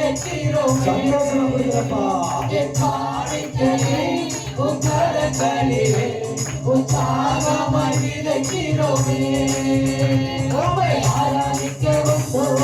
சந்தோஷமா கொடுக்கிறப்பா. உற்சாகமாய் விதைக்கிறோமே ஆராதிக்க வந்தோம்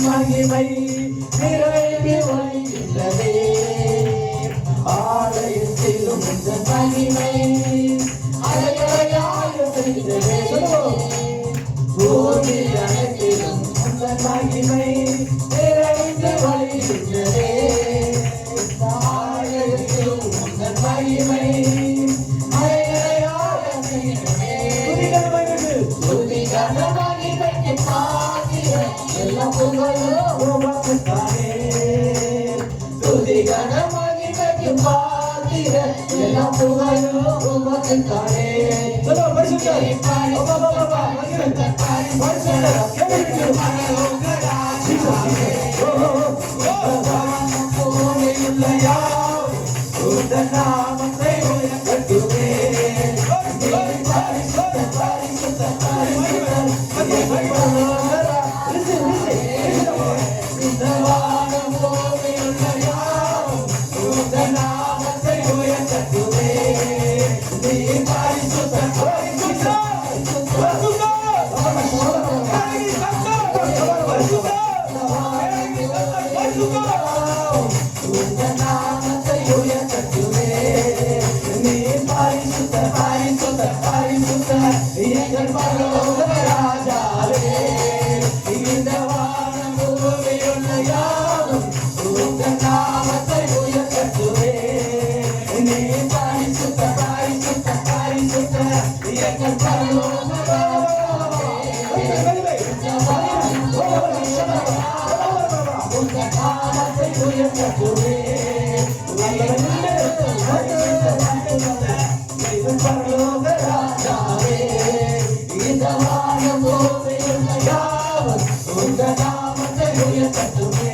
மகிமை நிறைந்து வருகின்றதே ஆலயத்திலும் இந்த மகிமை அலையலையாக செய்ததே பூமி அனைத்திலும் அந்த மகிமை நிறைந்து வருகின்றதே ஆலயத்திலும் இந்த மகிமை அலையலையாக செய்ததே துதிகன மகிமைக்கு எல்லாம் புகழும் உமக்குத்தானே துதிகன மகிமைக்கு பாத்திர எல்லாம் புகழும் உமக்குத்தானே चलो பரிசுத்த பாபா பாபா பரிசுத்த பரிசுத்த கேளுங்க மனோகரா சிவாவே ஓ உந்த நாமத்தை உயர்த்துவே பரிசுத்த பரிசுத்த பரிசுத்த இந்த வானம் பூமியுள்ள யாவும் உந்த நாமத்தை இந்த நாமத்தை உயர்த்தட்டுமே. நீ பரிசுத்த பரிசுத்த பரிசுத்த எங்கள் பரலோக ராஜாவே. இந்த வானம் பூமியுள்ள யாவும் உங்க நாமத்தை உயர்த்தட்டுமே. நீ பரிசுத்த பரிசுத்த பரிசுத்த எங்கள் பரலோக ராஜாவே. உங்க நாமத்தை உயர்த்தட்டுமே. பரலோக ராஜாவே. இந்த வானம் பூமியுள்ள யாவும் உங்க நாமத்தை உயர்த்தட்டுமே.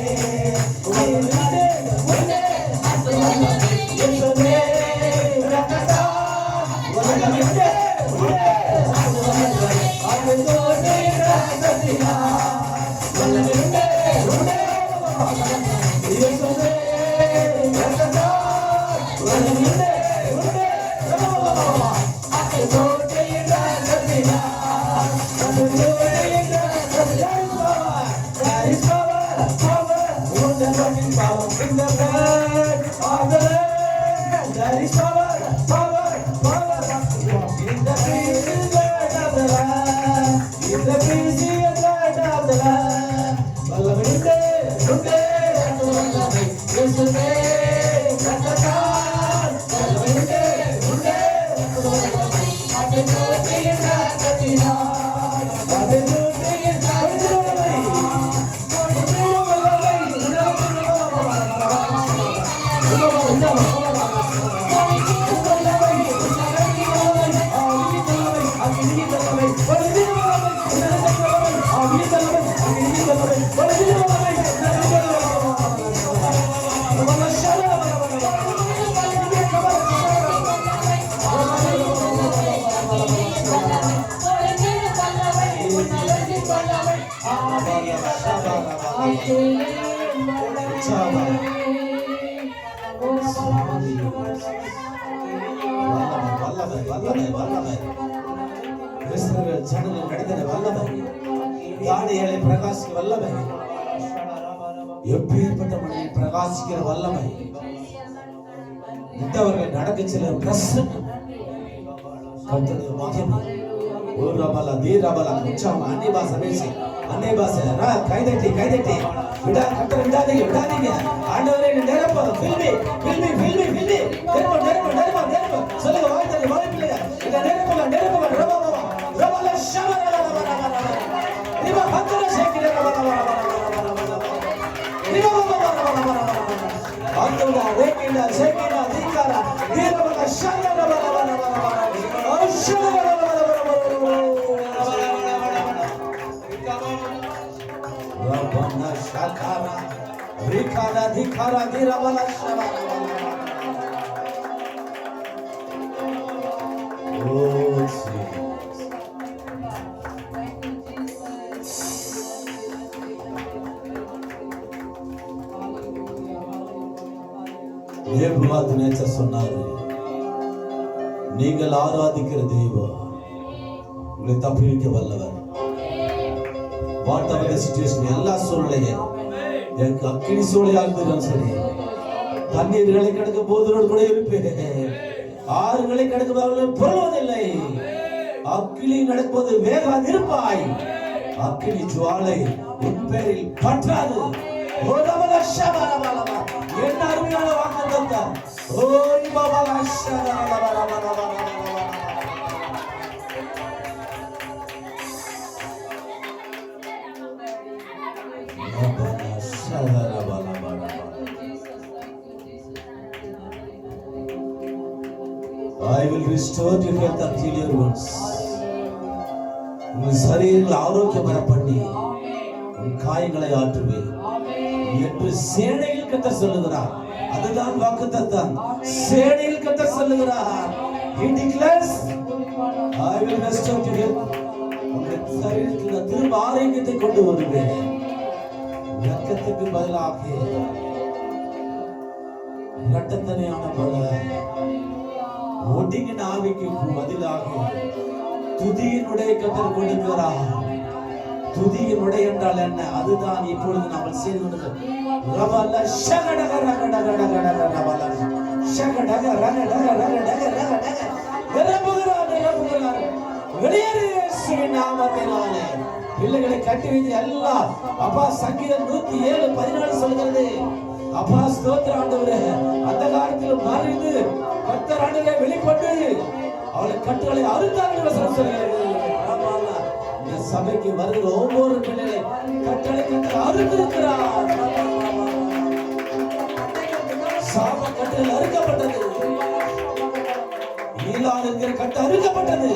ஜனங்கள் நடக்கிற வல்லமை, தானியேலை பிரகாசிக்க வல்லமை, எப்பேற்பட்ட மனிதன் பிரகாசிக்கிற வல்லமை, இந்தவர்கள் நடக்க சில பிரசன்னம் கர்த்தருடைய மகிமை. ஒரு ரபல தீரபல உச்சம் அன்னி பாஷை பேசி அன்னை பாஷை கைதட்டி கைதட்டி விடாதீங்க. ஆண்டவரே நிரப்ப ஃபில்மி சொல்லுங்க, வாழ்த்து வாழ்ப்பில்லைங்க இந்த நிரப்பங்க ரபல ஷபர ரிபா பந்தர சேக்கிர ரபல ஆண்டவரே ரேக்கிண்டா சேக்கிண்டா தீகாரா தீரபல ஷபர Rabana Shakara Rikara Dikara Dirabala Shabara. Oh, Jesus. தேவபாத் நேச்சர் சொன்னாரு, நீங்கள் ஆராதிக்கிற தெய்வம் உங்களை தப்புவிக்க வல்லவர். வாட் எவர் சிச்சுவேஷன், எல்லா சூழ்நிலையும் எனக்கு அக்கினி சூழ்நிலையா இருந்தாலும் சரி, தண்ணீர்களை கடக்க போதனோடு கூட இருப்பேன், ஆறுகளை கடக்க பொருள்வதில்லை, அக்கினி நடப்பது வேகாது இருப்பாய், அக்கினி ஜுவாலை உன் பேரில் பற்றாது. என்ன அருமையான வாக்கு தந்தார். ஓய் Baba I will restore your health until your wounds. உங்கள் சரீரங்களை ஆரோக்கியமாக பண்ணி உன் காயங்களை ஆற்றுவேன் என்று சேனையில் கர்த்தர் சொல்லுகிறார். அதுதான் வாக்குத்தத்தம். சேனையில் கர்த்தர் சொல்லுகிறார். He declares, I will restore your health. உங்கள் சரீரத்தில் திரும்ப ஆரோக்கியத்தை கொண்டு வருவேன். இரக்கத்துக்கு பதிலாக இரட்டத்தனையான பல ஒடுங்கின ஆவிக்கு பதிலாக துதியினுடைய கர்த்தர் கொடுக்கிறார். துதியினுடைய என்றால் என்ன? அதுதான் இப்பொழுது நாம் செய்து கொண்டிருக்கிறோம். ரபல ஷகடக ரகடக ரகடக ரபல ஷகடக ரகடக ரகடக ரகடக நிரப்புகிறார் வெளியேறு இயேசுவின் நாமத்தினாலே. பிள்ளைகளை கட்டி வைத்து எல்லாம் அப்பா சங்கீதம் 107:14 சொல்கிறது. அப்பா ஸ்தோத்திரம் ஆண்டவரே, அந்த காலத்தில் மறைந்து கர்த்தர் ஆண்டவரே வெளிப்பட்டு அவளை கட்டுகளை அறுத்தார்கள் வசனம் சொல்கிறது. இந்த சபைக்கு வருகிற ஒவ்வொரு பிள்ளைகளை கட்டளை கர்த்தர் அறுத்திருக்கிறார். சாப கட்டுகள் அறுக்கப்பட்டது. ஈலாது என்கிற கட்டு அறுக்கப்பட்டது.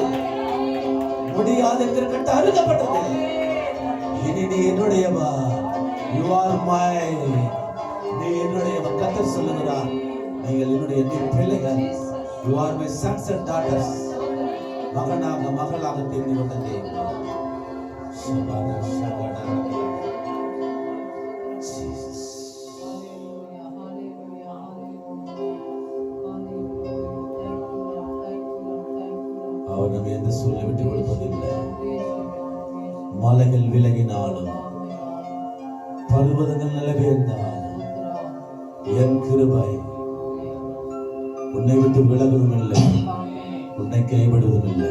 முடியாது என்கிற கட்டு அறுக்கப்பட்டது. இனி நீ என்னுடையவா, you are mine. நீ என்னுடையவன். கர்த்தர் சொல்லுகிறார், நீங்கள் என்னுடைய பிள்ளைகள், you are my sons and daughters. மகனாக மகளாக தெரிந்து கொண்டதே. அவர் நம்ம எந்த சூழ்நிலை விட்டு கொடுப்பதில்லை. மலைகள் விலகினாலும் பர்வதங்கள் நிலவேர்ந்தாலும் என் கிருபை உன்னை விட்டு விலகுவதும் இல்லை, உன்னை கைவிடுவதும் இல்லை.